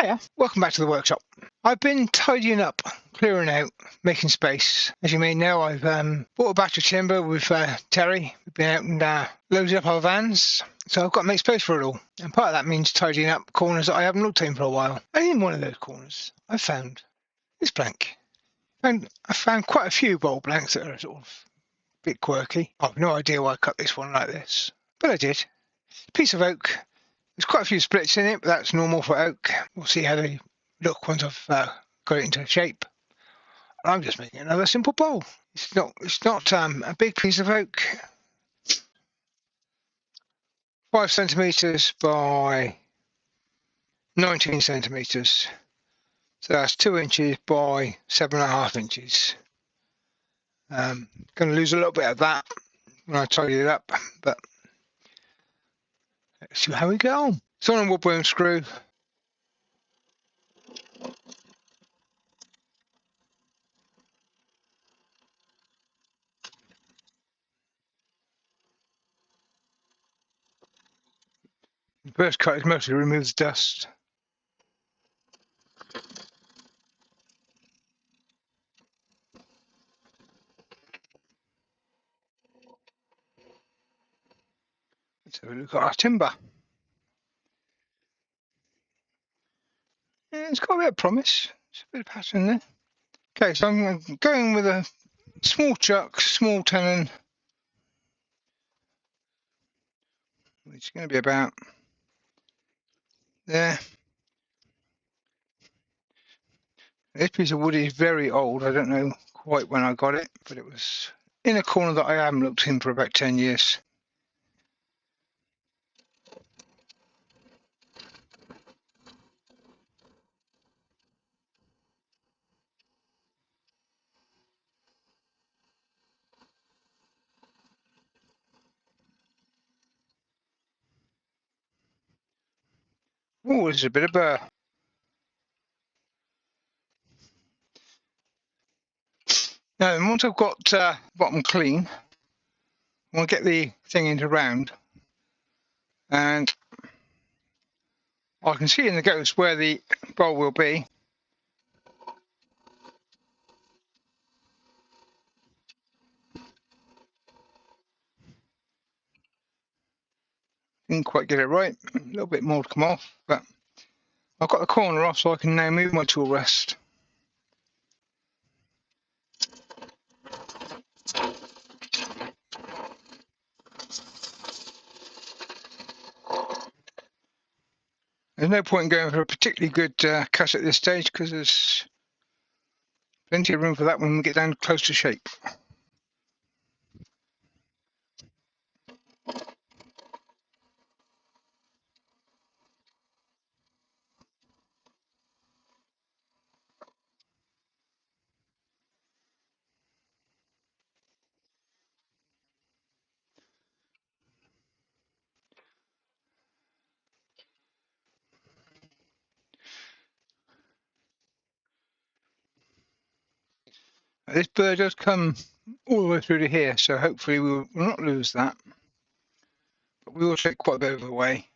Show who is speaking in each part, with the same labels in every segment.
Speaker 1: Hiya, welcome back to the workshop. I've been tidying up, clearing out, making space. As you may know, I've bought a batch of timber with Terry. We've been out and loaded up our vans, so I've got to make space for it all. And part of that means tidying up corners that I haven't looked in for a while. And in one of those corners, I found this blank. And I found quite a few bowl blanks that are sort of a bit quirky. I've no idea why I cut this one like this, but I did. Piece of oak. There's quite a few splits in it, but that's normal for oak. We'll see how they look once I've got it into shape. I'm just making another simple bowl. It's not a big piece of oak. 5 centimeters by 19 centimeters. So that's 2 inches by 7.5 inches. Going to lose a little bit of that when I tidy it up, but let's see how we get on. It's on a wood worm screw. The first cut is mostly to remove the dust. Let's have a look at our timber. Yeah, it's got a bit of promise. There's a bit of pattern there. Okay, so I'm going with a small chuck, small tenon, which is going to be about there. This piece of wood is very old. I don't know quite when I got it, but it was in a corner that I haven't looked in for about 10 years. Oh, there's a bit of burr. Now, once I've got bottom clean, I want to get the thing into round, and I can see in the ghost where the bowl will be. Didn't quite get it right. A little bit more to come off, but I've got the corner off, so I can now move my tool rest. There's no point in going for a particularly good cut at this stage because there's plenty of room for that when we get down close to shape. This burr does come all the way through to here, so hopefully we'll not lose that, but we will take quite a bit of it away.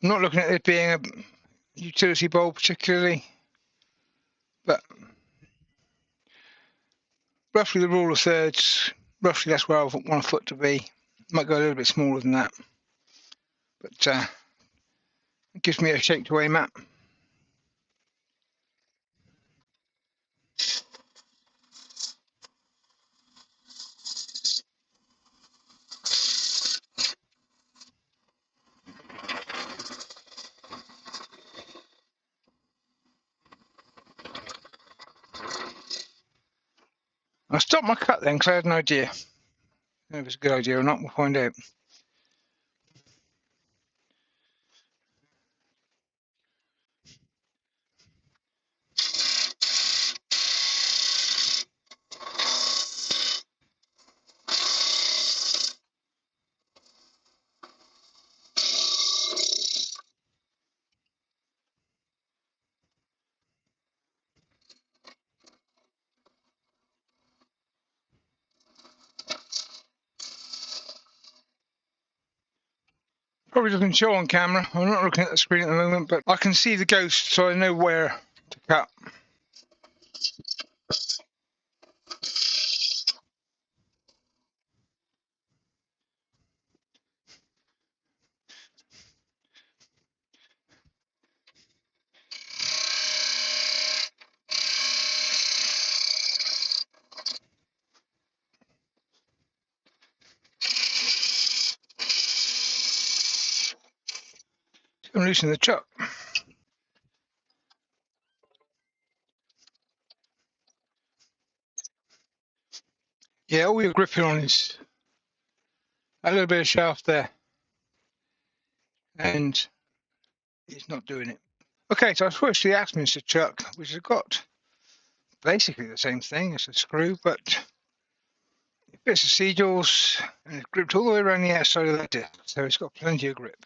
Speaker 1: I'm not looking at it being a utility bowl particularly, but roughly the rule of thirds, roughly that's where I want a foot to be. Might go a little bit smaller than that, but it gives me a shape to aim at. I'll stop my cut then because I had an idea. I don't know if it's a good idea or not, we'll find out. Probably doesn't show on camera. I'm not looking at the screen at the moment, but I can see the ghost, so I know where to cut. I'm loosening the chuck. Yeah, all you're gripping on is a little bit of shaft there, and it's not doing it. Okay, so I switched to the Axminster chuck, which has got basically the same thing as a screw, but it fits the C-jaws and it's gripped all the way around the outside of the disc, so it's got plenty of grip.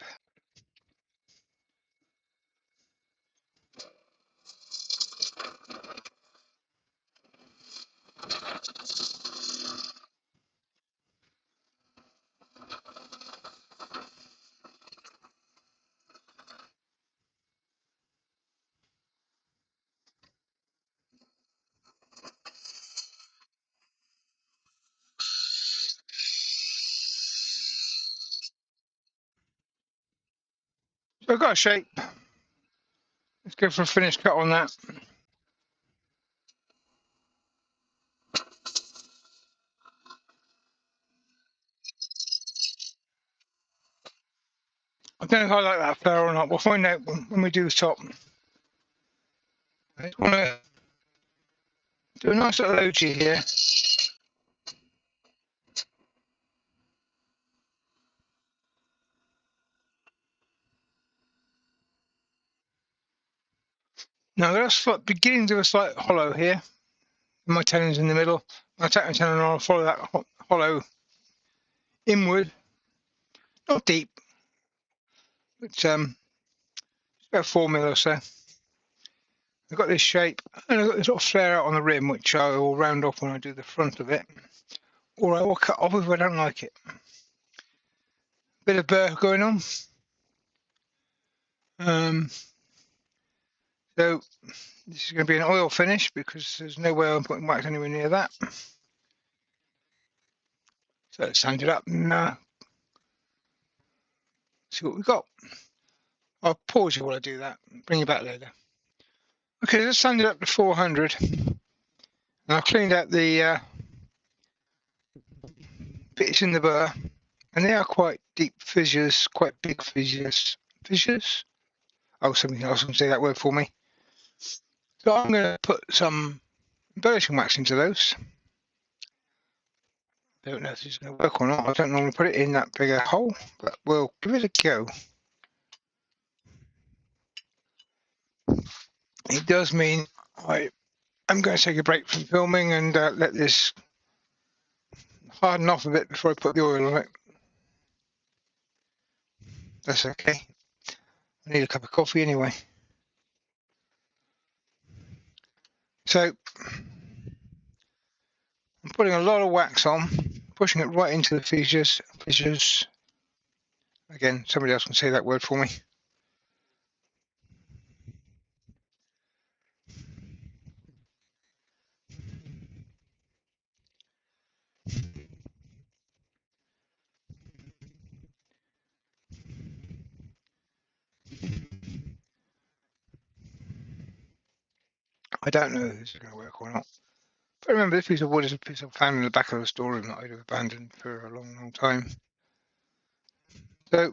Speaker 1: So I've got a shape. Let's go for a finished cut on that. I don't know if I like that flare or not. We'll find out when we do the top. I just want to do a nice little OG here. Now there's beginnings of a slight hollow here. My tenon's in the middle. I'll take my tenon and I'll follow that hollow inward. Not deep, but it's about 4mm or so. I've got this shape, and I've got this little flare out on the rim, which I will round off when I do the front of it, or I will cut off if I don't like it. Bit of burr going on. So this is going to be an oil finish because there's no way I'm putting wax anywhere near that. So let's sand it up and see what we've got. I'll pause you while I do that. Bring you back later. Okay, let's sand it up to 400. And I've cleaned out the bits in the burr, and they are quite deep fissures, quite big fissures. Fissures? Oh, something else can say that word for me. So I'm going to put some embellishing wax into those. Don't know if this is going to work or not. I don't normally put it in that big a hole, but we'll give it a go. It does mean I'm going to take a break from filming and let this harden off a bit before I put the oil on it. That's okay. I need a cup of coffee anyway. So I'm putting a lot of wax on, pushing it right into the fissures. Again, somebody else can say that word for me. I don't know if this is going to work or not. But remember, this piece of wood is a piece I found in the back of the storeroom that I'd have abandoned for a long, long time. So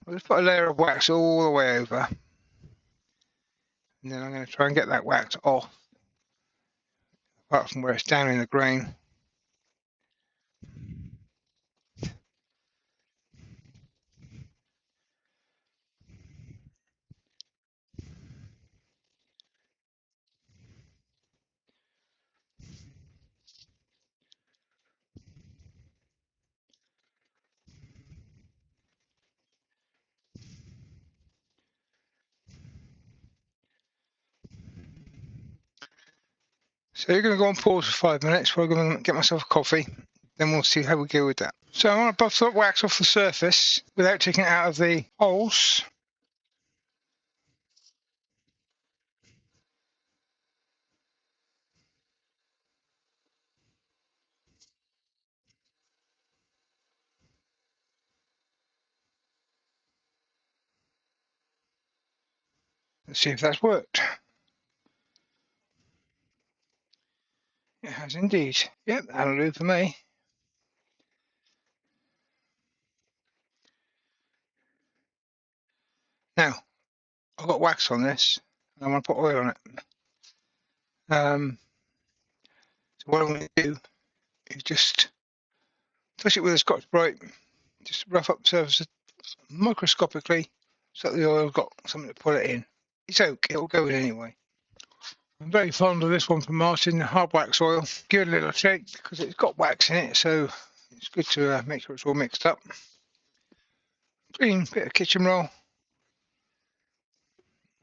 Speaker 1: I'll just put a layer of wax all the way over. And then I'm going to try and get that wax off, apart from where it's down in the grain. So you're going to go on pause for 5 minutes while I'm going to get myself a coffee. Then we'll see how we go with that. So I want to buff the wax off the surface without taking it out of the holes. Let's see if that's worked. It has indeed. Yep, that'll do for me. Now, I've got wax on this, and I want to put oil on it. So what I'm going to do is just touch it with a Scotch-Brite, just rough up the surface microscopically so that the oil's got something to put it in. It's oak, it'll go in anyway. I'm very fond of this one from Martin, the hard wax oil. Give it a little shake because it's got wax in it, so it's good to make sure it's all mixed up. Clean bit of kitchen roll,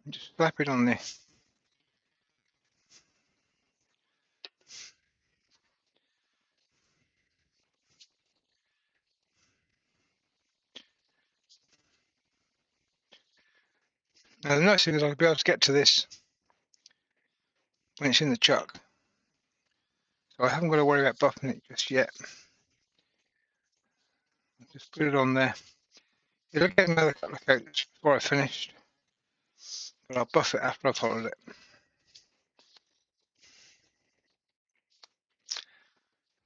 Speaker 1: and just slap it on there. Now the nice thing is I'll be able to get to this when it's in the chuck, so I haven't got to worry about buffing it just yet. I'll just put it on there. It'll get another couple of coats before I finished, but I'll buff it after I've followed it.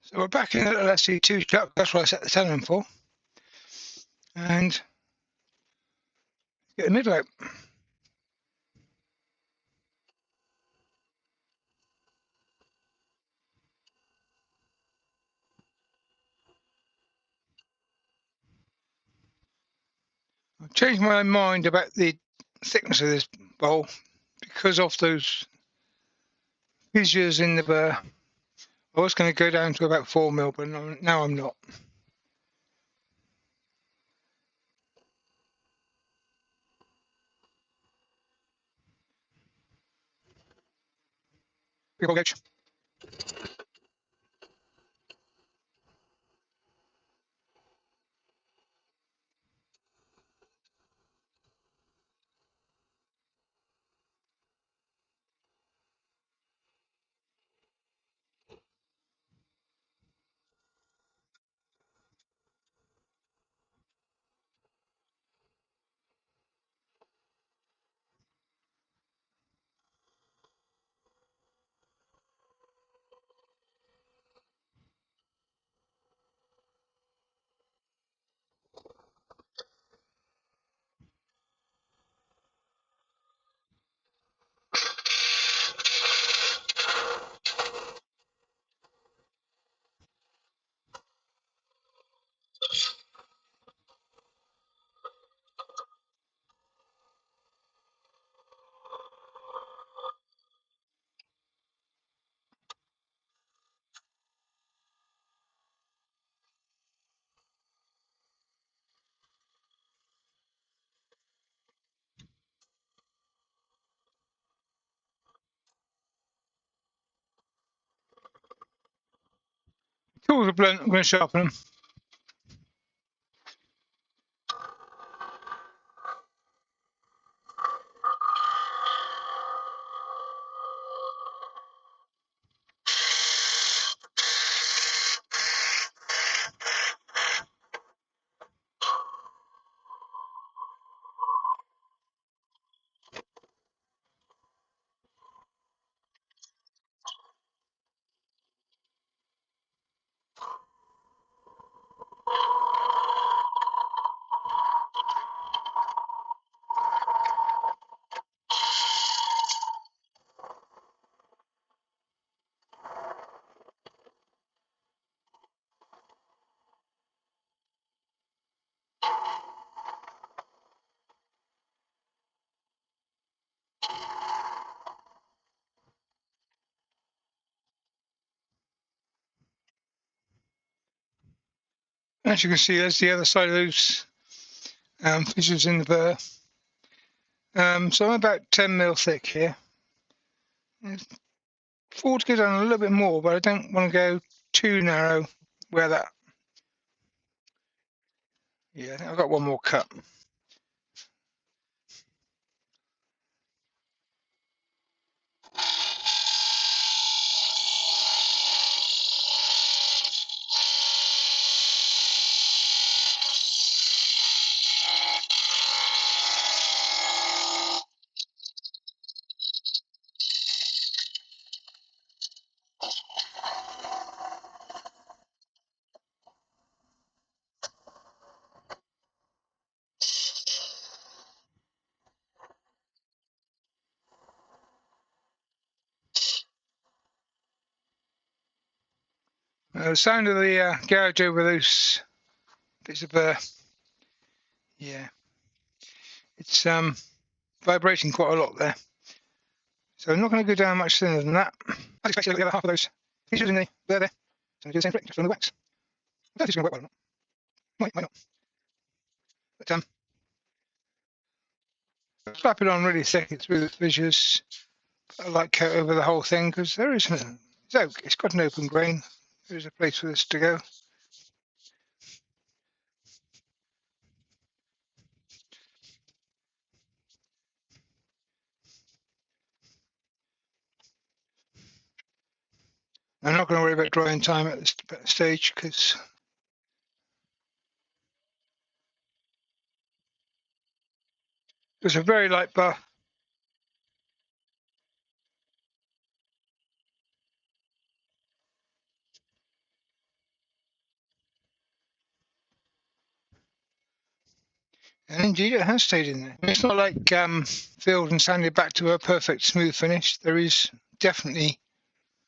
Speaker 1: So we're back in the little SC2 chuck, that's what I set the tannin for, and get the middle out. I've changed my mind about the thickness of this bowl because of those fissures in the burr. I was going to go down to about 4 mil, but now I'm not. Big old gauge. Tools are blunt, I'm going to sharpen them. As you can see, there's the other side of those fissures in the burr. So I'm about 10 mil thick here. I forward to go down a little bit more, but I don't want to go too narrow where that Yeah, I think I've got one more cut. The sound of the garage over those bits of yeah, it's vibrating quite a lot there. So I'm not going to go down much thinner than that. I expect to look at the other half of those pieces in the there. So I'm going to do the same trick, just on the wax. I don't know if it's going to work well or not. Might not. But slap it on really thick through the fissures. Put a light coat over the whole thing because there isn't. It's oak. It's got an open grain. There's a place for this to go. I'm not going to worry about drying time at this stage because there's a very light bar. And indeed, it has stayed in there. It's not like filled and sanded back to a perfect smooth finish. There is definitely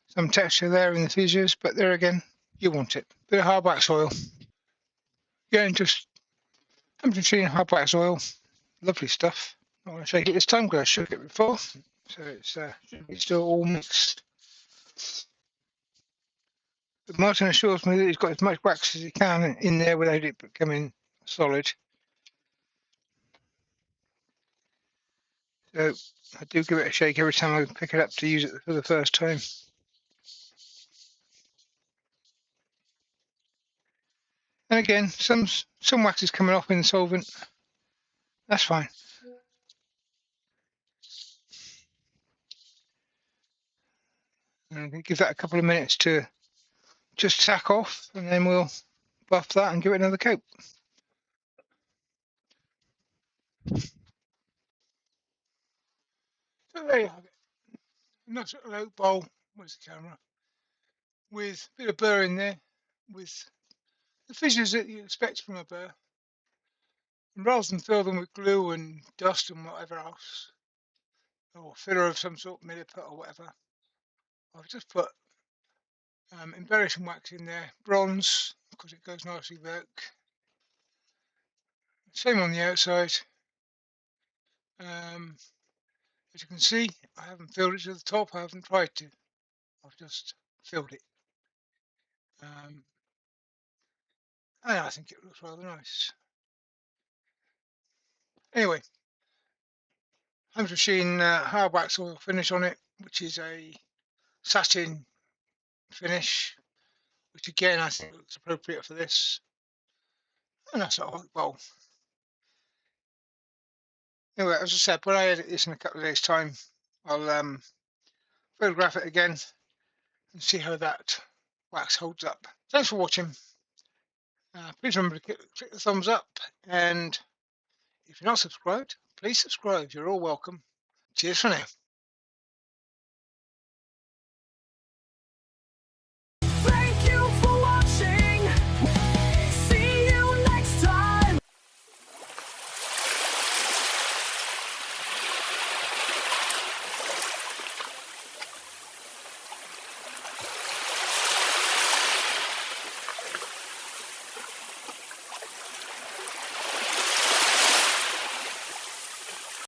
Speaker 1: some texture there in the fissures, but there again, you want it. Bit of hard wax oil. Yeah, and just I'm just seeing hard wax oil. Lovely stuff. I want to shake it this time because I shook it before, so it's still all mixed. But Martin assures me that he's got as much wax as he can in there without it becoming solid. So I do give it a shake every time I pick it up to use it for the first time. And again, some wax is coming off in the solvent. That's fine. And give that a couple of minutes to just sack off, and then we'll buff that and give it another coat. So there you have it. A nice little oak bowl. Where's the camera? With a bit of burr in there, with the fissures that you expect from a burr. And rather than fill them with glue and dust and whatever else, or filler of some sort, milliput or whatever, I've just put embellishing wax in there, bronze, because it goes nicely with oak. Same on the outside. As you can see, I haven't filled it to the top. I haven't tried to. I've just filled it. And I think it looks rather nice. Anyway, Holmes Machine hard wax oil finish on it, which is a satin finish, which again I think looks appropriate for this. And that's all. Well, anyway, as I said, when I edit this in a couple of days' time, I'll photograph it again and see how that wax holds up. Thanks for watching. Please remember to click the thumbs up, and if you're not subscribed, please subscribe. You're all welcome. Cheers for now.